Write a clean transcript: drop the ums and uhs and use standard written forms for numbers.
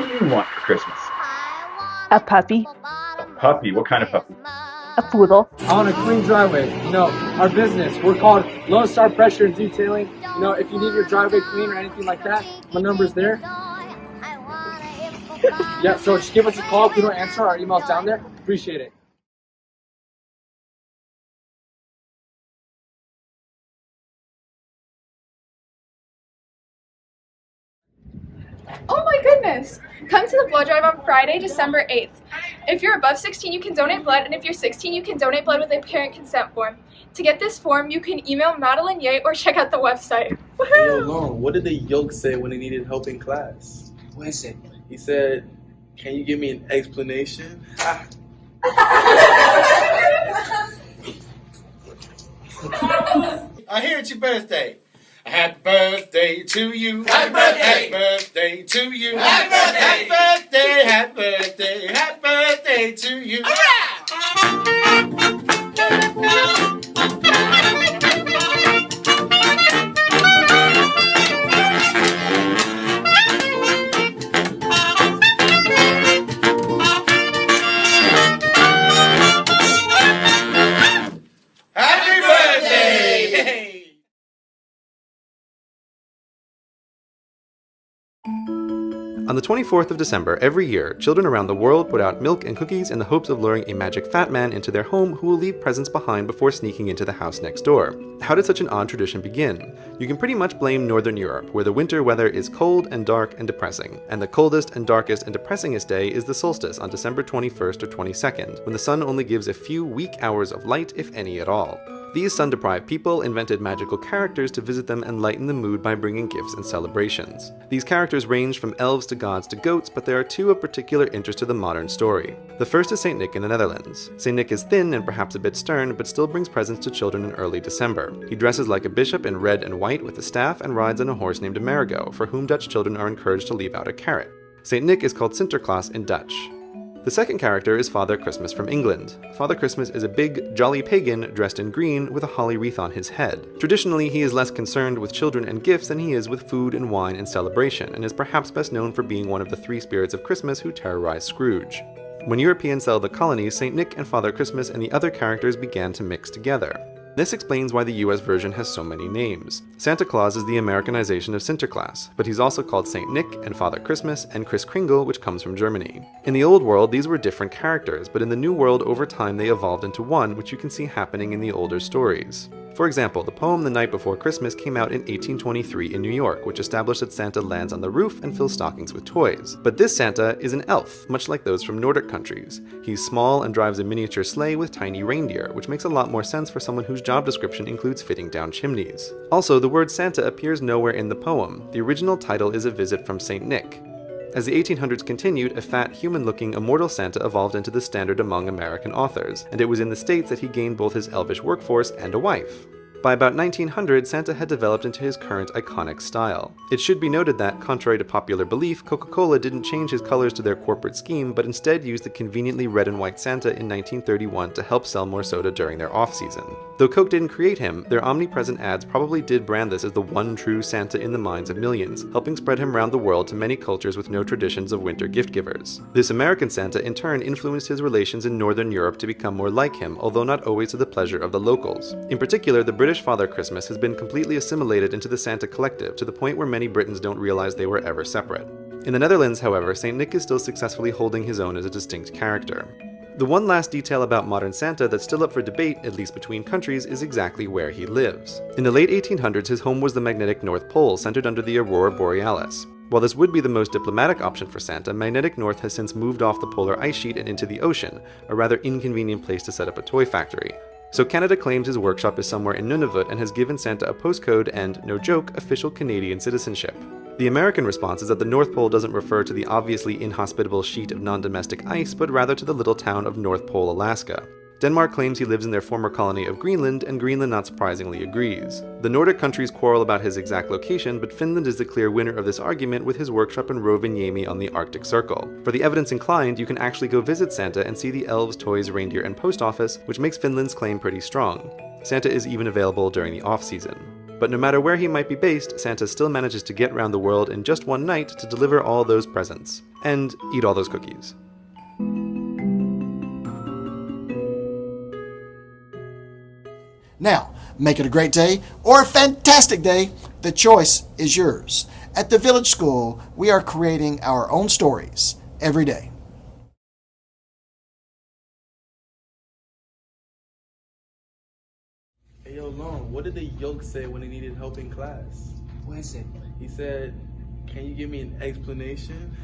do you want for Christmas? A puppy. A puppy? What kind of puppy? A poodle. I want a clean driveway. Our business, we're called Lone Star Pressure and Detailing. If you need your driveway clean or anything like that, my number's there. Yeah, so just give us a call. If we don't answer, our email's down there. Appreciate it. Oh my goodness! Come to the blood drive on Friday, December 8th. If you're above 16, you can donate blood, and if you're 16, you can donate blood with a parent consent form. To get this form, you can email Madeline Ye or check out the website. Hey, yo, Lauren, what did the yoke say when he needed help in class? What is it? He said, "Can you give me an explanation?" I hear it's your birthday. Happy birthday to you. Happy birthday. Happy birthday to you. Happy birthday. Happy birthday. Happy birthday. Happy birthday to you. Happy birthday! On the 24th of December every year, children around the world put out milk and cookies in the hopes of luring a magic fat man into their home who will leave presents behind before sneaking into the house next door. How did such an odd tradition begin? You can pretty much blame Northern Europe, where the winter weather is cold and dark and depressing, and the coldest and darkest and depressingest day is the solstice on December 21st or 22nd, when the sun only gives a few weak hours of light, if any at all. These sun-deprived people invented magical characters to visit them and lighten the mood by bringing gifts and celebrations. These characters range from elves to gods to goats, but there are two of particular interest to the modern story. The first is Saint Nick in the Netherlands. Saint Nick is thin and perhaps a bit stern, but still brings presents to children in early December. He dresses like a bishop in red and white with a staff and rides on a horse named Amerigo, for whom Dutch children are encouraged to leave out a carrot. Saint Nick is called Sinterklaas in Dutch. The second character is Father Christmas from England. Father Christmas is a big, jolly pagan dressed in green with a holly wreath on his head. Traditionally, he is less concerned with children and gifts than he is with food and wine and celebration, and is perhaps best known for being one of the three spirits of Christmas who terrorize Scrooge. When Europeans settled the colonies, Saint Nick and Father Christmas and the other characters began to mix together. This explains why the US version has so many names. Santa Claus is the Americanization of Sinterklaas, but he's also called Saint Nick and Father Christmas and Kris Kringle, which comes from Germany. In the old world, these were different characters, but in the new world, over time they evolved into one, which you can see happening in the older stories. For example, the poem The Night Before Christmas came out in 1823 in New York, which established that Santa lands on the roof and fills stockings with toys. But this Santa is an elf, much like those from Nordic countries. He's small and drives a miniature sleigh with tiny reindeer, which makes a lot more sense for someone whose job description includes fitting down chimneys. Also, the word Santa appears nowhere in the poem. The original title is A Visit from Saint Nick. As the 1800s continued, a fat, human-looking, immortal Santa evolved into the standard among American authors, and it was in the States that he gained both his elvish workforce and a wife. By about 1900, Santa had developed into his current iconic style. It should be noted that, contrary to popular belief, Coca-Cola didn't change his colors to their corporate scheme, but instead used the conveniently red and white Santa in 1931 to help sell more soda during their off-season. Though Coke didn't create him, their omnipresent ads probably did brand this as the one true Santa in the minds of millions, helping spread him around the world to many cultures with no traditions of winter gift-givers. This American Santa in turn influenced his relations in Northern Europe to become more like him, although not always to the pleasure of the locals. In particular, the British Father Christmas has been completely assimilated into the Santa collective, to the point where many Britons don't realize they were ever separate. In the Netherlands, however, Saint Nick is still successfully holding his own as a distinct character. The one last detail about modern Santa that's still up for debate, at least between countries, is exactly where he lives. In the late 1800s, his home was the magnetic North Pole, centered under the Aurora Borealis. While this would be the most diplomatic option for Santa, magnetic North has since moved off the polar ice sheet and into the ocean, a rather inconvenient place to set up a toy factory. So Canada claims his workshop is somewhere in Nunavut and has given Santa a postcode and, no joke, official Canadian citizenship. The American response is that the North Pole doesn't refer to the obviously inhospitable sheet of non-domestic ice, but rather to the little town of North Pole, Alaska. Denmark claims he lives in their former colony of Greenland, and Greenland not surprisingly agrees. The Nordic countries quarrel about his exact location, but Finland is the clear winner of this argument with his workshop in Rovaniemi on the Arctic Circle. For the evidence inclined, you can actually go visit Santa and see the elves, toys, reindeer, and post office, which makes Finland's claim pretty strong. Santa is even available during the off-season. But no matter where he might be based, Santa still manages to get around the world in just one night to deliver all those presents. And eat all those cookies. Now, make it a great day or a fantastic day. The choice is yours. At the Village School, we are creating our own stories every day. Hey, yo, Lon, what did the yoke say when he needed help in class? What is it? He said, "Can you give me an explanation?"